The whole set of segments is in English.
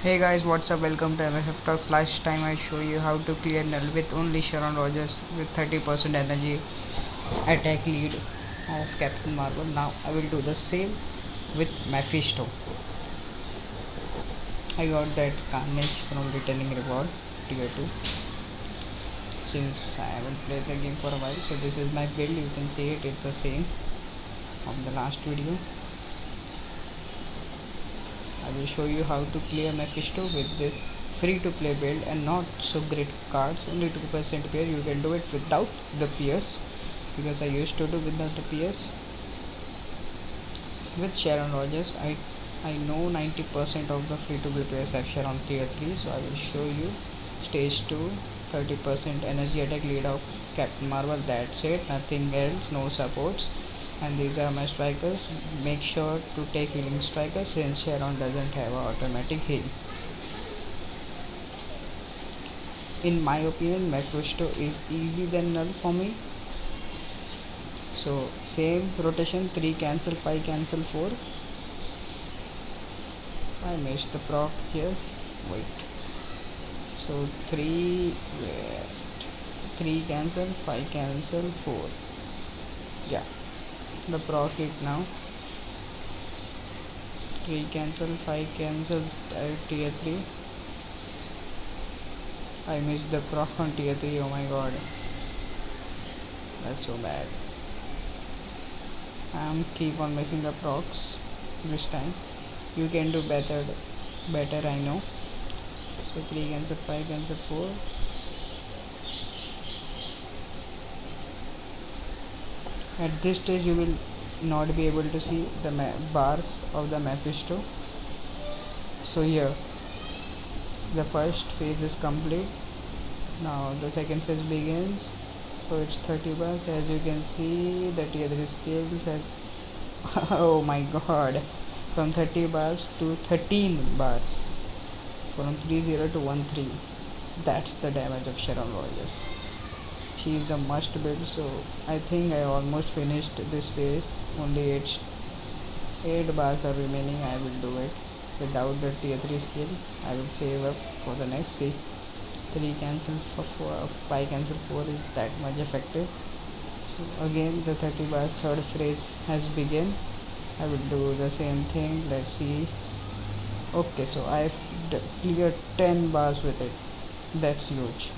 Hey guys, what's up? Welcome to MFF Talks. Last time I show you how to clear null with only Sharon Rogers with 30% energy attack lead of Captain Marvel. Now I will do the same with Mephisto. I got that Carnage from Returning Reward tier 2 since I haven't played the game for a while. So this is my build. You can see it's the same of the last video. I will show you how to clear Mephisto with this free to play build and not so great cards, only 2% clear. You can do it without the PS because I used to do without the PS. With Sharon Rogers, I know 90% of the free to play players have Sharon tier 3, so I will show you stage 2 30% energy attack lead of Captain Marvel. That's it, nothing else, no supports. And these are my strikers. Make sure to take healing strikers since Sharon doesn't have an automatic heal. In my opinion, Mephisto is easy than null for me. So same rotation, 3 cancel, 5 cancel, 4. I missed the proc here. Wait. So 3 cancel, 5 cancel, 4. Yeah. The proc it now. 3 cancel, 5 cancel, tier 3. I missed the proc on tier 3. Oh my god, that's so bad. I'm keep on missing the procs this time. You can do better, I know. So 3 cancel, 5 cancel, 4. At this stage you will not be able to see the bars of the Mephisto. So here the first phase is complete. Now the second phase begins. So it's 30 bars. As you can see, the tier 3 skills has oh my god, from 30 bars to 13 bars, from 30 to 13. That's the damage of Sharon Rogers. She is the must build. So I think I almost finished this phase. Only 8 bars are remaining. I will do it without the tier 3 skill. I will save up for the next. See, 3 cancel for 4, 5 cancel 4 is that much effective. So again the 30 bars third phase has begun. I will do the same thing. Let's see. Okay, so I've cleared 10 bars with it. That's huge.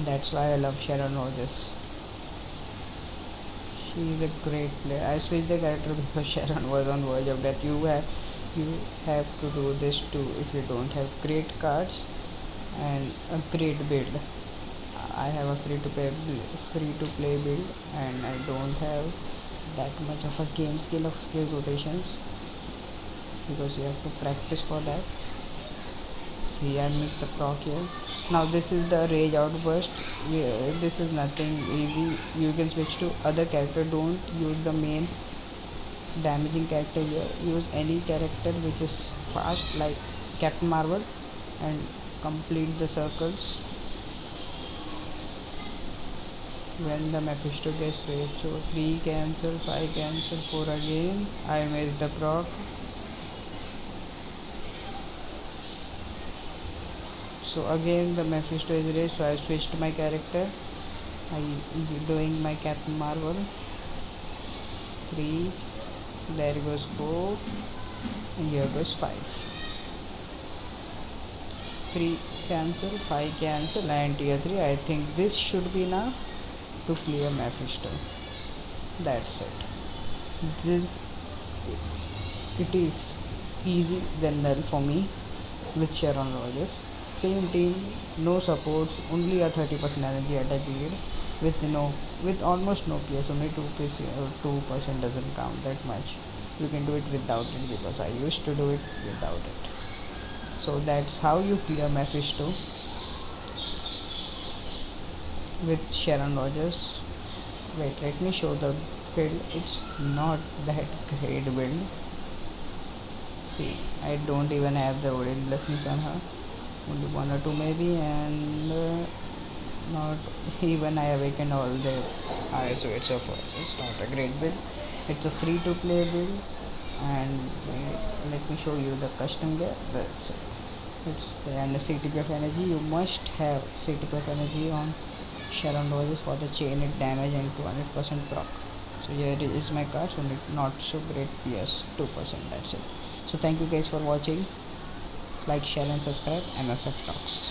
That's why I love Sharon Rogers. She is a great player. I switched the character because Sharon was on verge of death. You have to do this too if you don't have great cards and a great build. I have a free to play build and I don't have that much of a game skill of skill rotations because you have to practice for that. See, I missed the proc here. Now this is the rage outburst. This is nothing easy. You can switch to other character. Don't use the main damaging character here. Use any character which is fast like Captain Marvel and complete the circles when the Mephisto gets raged. So 3 cancel, 5 cancel, 4 again. I missed the proc. So again the Mephisto is raised, so I switched my character. I doing my Captain Marvel. 3, there goes 4, and here goes 5. 3 cancel, 5 cancel, and tier 3. I think this should be enough to clear Mephisto. That's it. It is easy than null for me with Sharon Rogers. Same team, no supports, only a 30% energy attack lead with almost no PS. Only 2% doesn't count that much. You can do it without it because I used to do it without it. So that's how you clear Mephisto with Sharon Rogers. Wait, let me show the build. It's not that great build. See, I don't even have the Odin blessings on her. Only 1 or 2 maybe, and not even I awakened all the eyes. So it's not a great build. It's a free to play build, and let me show you the custom gear. That's it. It's and the CTP of energy, you must have CTP of energy on Sharon Roses for the chain it damage and 200% proc. So here is my card, so not so great PS 2%. That's it. So thank you guys for watching. Like, share and subscribe. MFF Talks.